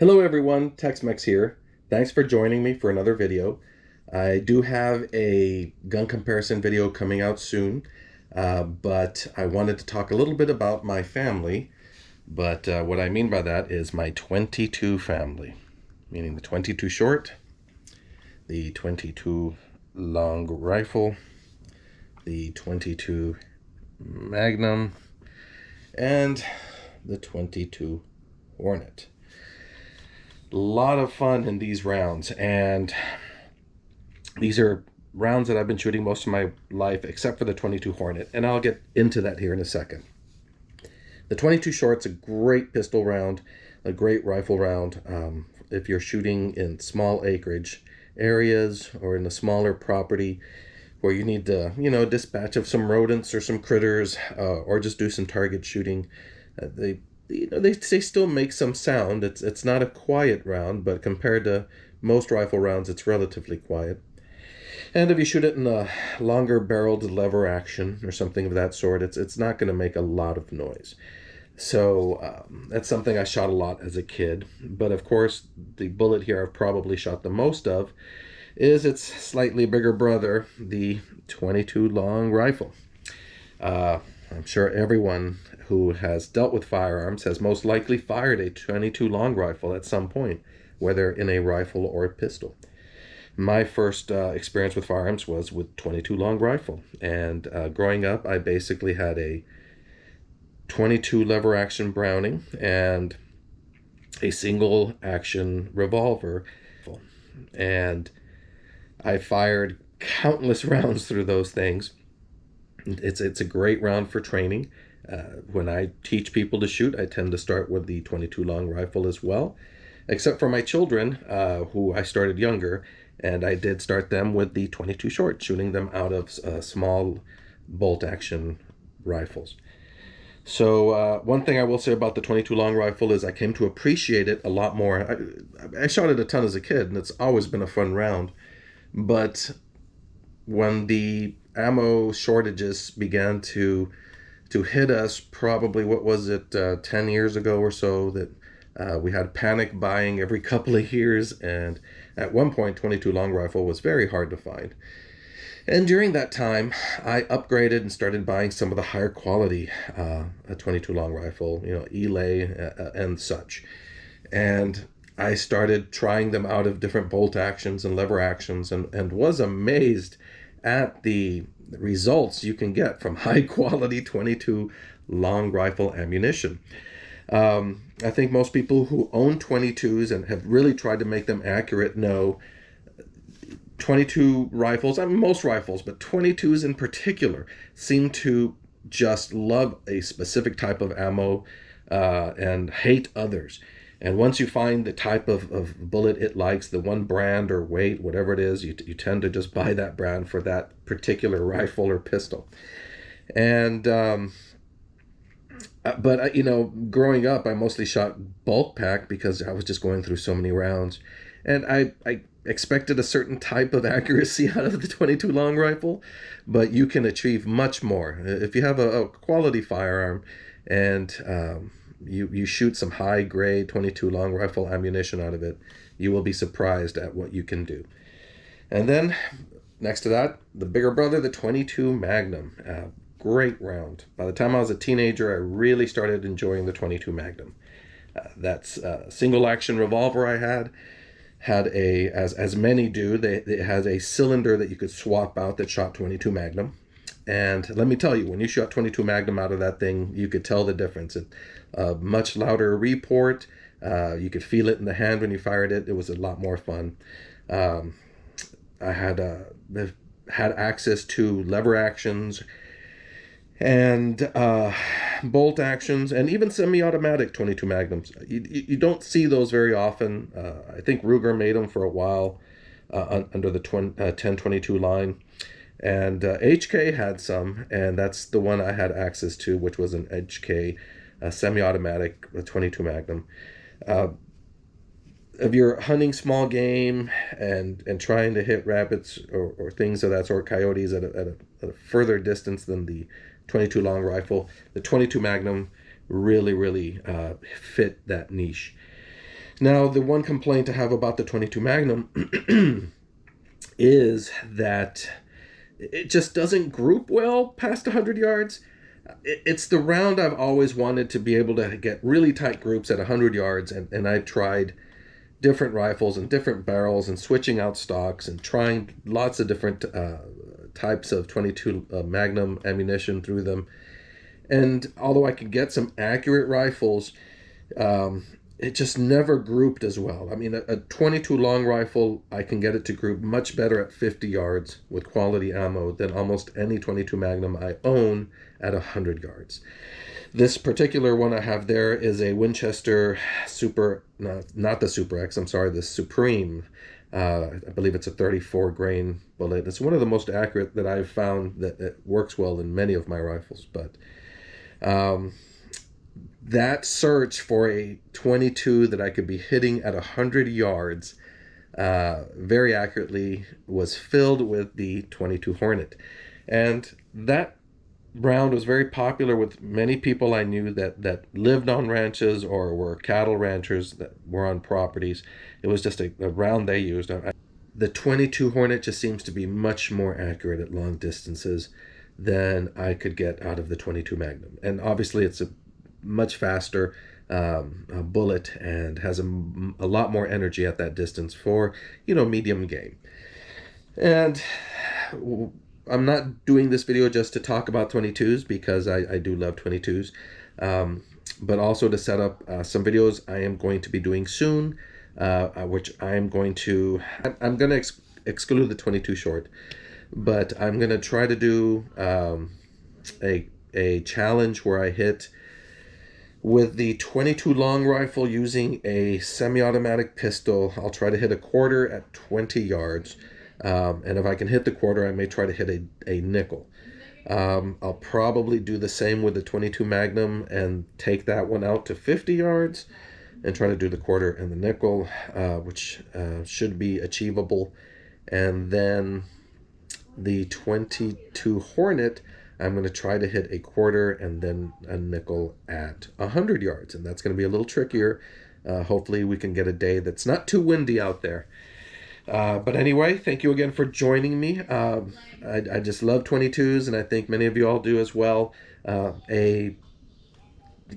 Hello everyone, Tex-Mex here. Thanks for joining me for another video. I do have a gun comparison video coming out soon, but I wanted to talk a little bit about my family. But what I mean by that is my 22 family, meaning the 22 short, the 22 long rifle, the 22 Magnum, and the 22 Hornet. A lot of fun in these rounds, and these are rounds that I've been shooting most of my life except for the 22 Hornet, and I'll get into that here in a second. The 22 short's a great pistol round, a great rifle round if you're shooting in small acreage areas or in a smaller property where you need to, dispatch of some rodents or some critters, or just do some target shooting. They still make some sound. It's not a quiet round, but compared to most rifle rounds, it's relatively quiet. And if you shoot it in a longer barreled lever action or something of that sort, it's not going to make a lot of noise. So that's something I shot a lot as a kid. But of course, the bullet here I've probably shot the most of is its slightly bigger brother, the 22 long rifle. I'm sure everyone who has dealt with firearms has most likely fired a 22 long rifle at some point, whether in a rifle or a pistol. My first experience with firearms was with 22 long rifle, and growing up I basically had a 22 lever action Browning and a single action revolver, and I fired countless rounds through those things. It's a great round for training. When I teach people to shoot, I tend to start with the 22 long rifle as well, except for my children, who I started younger, and I did start them with the 22 short, shooting them out of small bolt action rifles. So one thing I will say about the 22 long rifle is I came to appreciate it a lot more. I shot it a ton as a kid, and it's always been a fun round. But when the ammo shortages began to hit us, probably, what was it, 10 years ago or so, that we had panic buying every couple of years, and at one point 22 long rifle was very hard to find. And during that time I upgraded and started buying some of the higher quality 22 long rifle, Elay and such, and I started trying them out of different bolt actions and lever actions, and was amazed at the results you can get from high quality 22 long rifle ammunition. I think most people who own 22s and have really tried to make them accurate know 22 rifles, I mean most rifles, but 22s in particular, seem to just love a specific type of ammo and hate others. And once you find the type of bullet it likes, the one brand or weight, whatever it is, you tend to just buy that brand for that particular rifle or pistol. And but growing up, I mostly shot bulk pack because I was just going through so many rounds, and I expected a certain type of accuracy out of the 22 long rifle, but you can achieve much more if you have a quality firearm, and you shoot some high grade 22 long rifle ammunition out of it. You will be surprised at what you can do. And then next to that, the bigger brother, the 22 Magnum. Great round. By the time I was a teenager, I really started enjoying the 22 Magnum. That's a single action revolver I had a, as many do, it has a cylinder that you could swap out that shot 22 Magnum. And let me tell you, when you shot 22 Magnum out of that thing, you could tell the difference. Much louder report. You could feel it in the hand when you fired it. It was a lot more fun. I had access to lever actions and bolt actions, and even semi-automatic 22 Magnums. You don't see those very often. I think Ruger made them for a while under the 1022 line. And HK had some, and that's the one I had access to, which was an HK semi-automatic 22 Magnum. If you're hunting small game and trying to hit rabbits or things of that sort, coyotes at a further distance than the 22 long rifle, the 22 Magnum really fit that niche. Now, the one complaint I have about the 22 Magnum is that it just doesn't group well past 100 yards. It's the round I've always wanted to be able to get really tight groups at 100 yards, and I've tried different rifles and different barrels and switching out stocks and trying lots of different types of 22 Magnum ammunition through them. And although I could get some accurate rifles, it just never grouped as well. I mean, a 22 long rifle, I can get it to group much better at 50 yards with quality ammo than almost any 22 Magnum I own at 100 yards. This particular one I have there is a Winchester Super, not the Super X, I'm sorry, the Supreme. I believe it's a 34 grain bullet. It's one of the most accurate that I've found that it works well in many of my rifles. But that search for a 22 that I could be hitting at 100 yards very accurately was filled with the 22 Hornet. And that round was very popular with many people I knew that lived on ranches or were cattle ranchers that were on properties. It was just a round they used. The 22 Hornet just seems to be much more accurate at long distances than I could get out of the 22 Magnum. And obviously it's a much faster bullet and has a lot more energy at that distance for, medium game. And I'm not doing this video just to talk about 22s because I do love 22s, but also to set up some videos I am going to be doing soon, which I'm going to exclude the 22 short, but I'm going to try to do a challenge where I hit with the 22 long rifle using a semi-automatic pistol. I'll try to hit a quarter at 20 yards. And if I can hit the quarter, I may try to hit a nickel. I'll probably do the same with the 22 Magnum and take that one out to 50 yards and try to do the quarter and the nickel, which should be achievable. And then the 22 Hornet, I'm going to try to hit a quarter and then a nickel at 100 yards. And that's going to be a little trickier. Hopefully we can get a day that's not too windy out there. But anyway, thank you again for joining me. I just love 22s, and I think many of you all do as well.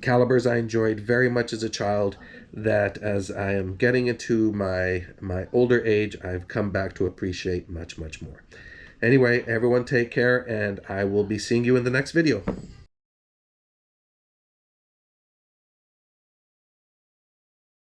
Calibers I enjoyed very much as a child, that as I am getting into my older age, I've come back to appreciate much, much more. Anyway, everyone take care, and I will be seeing you in the next video.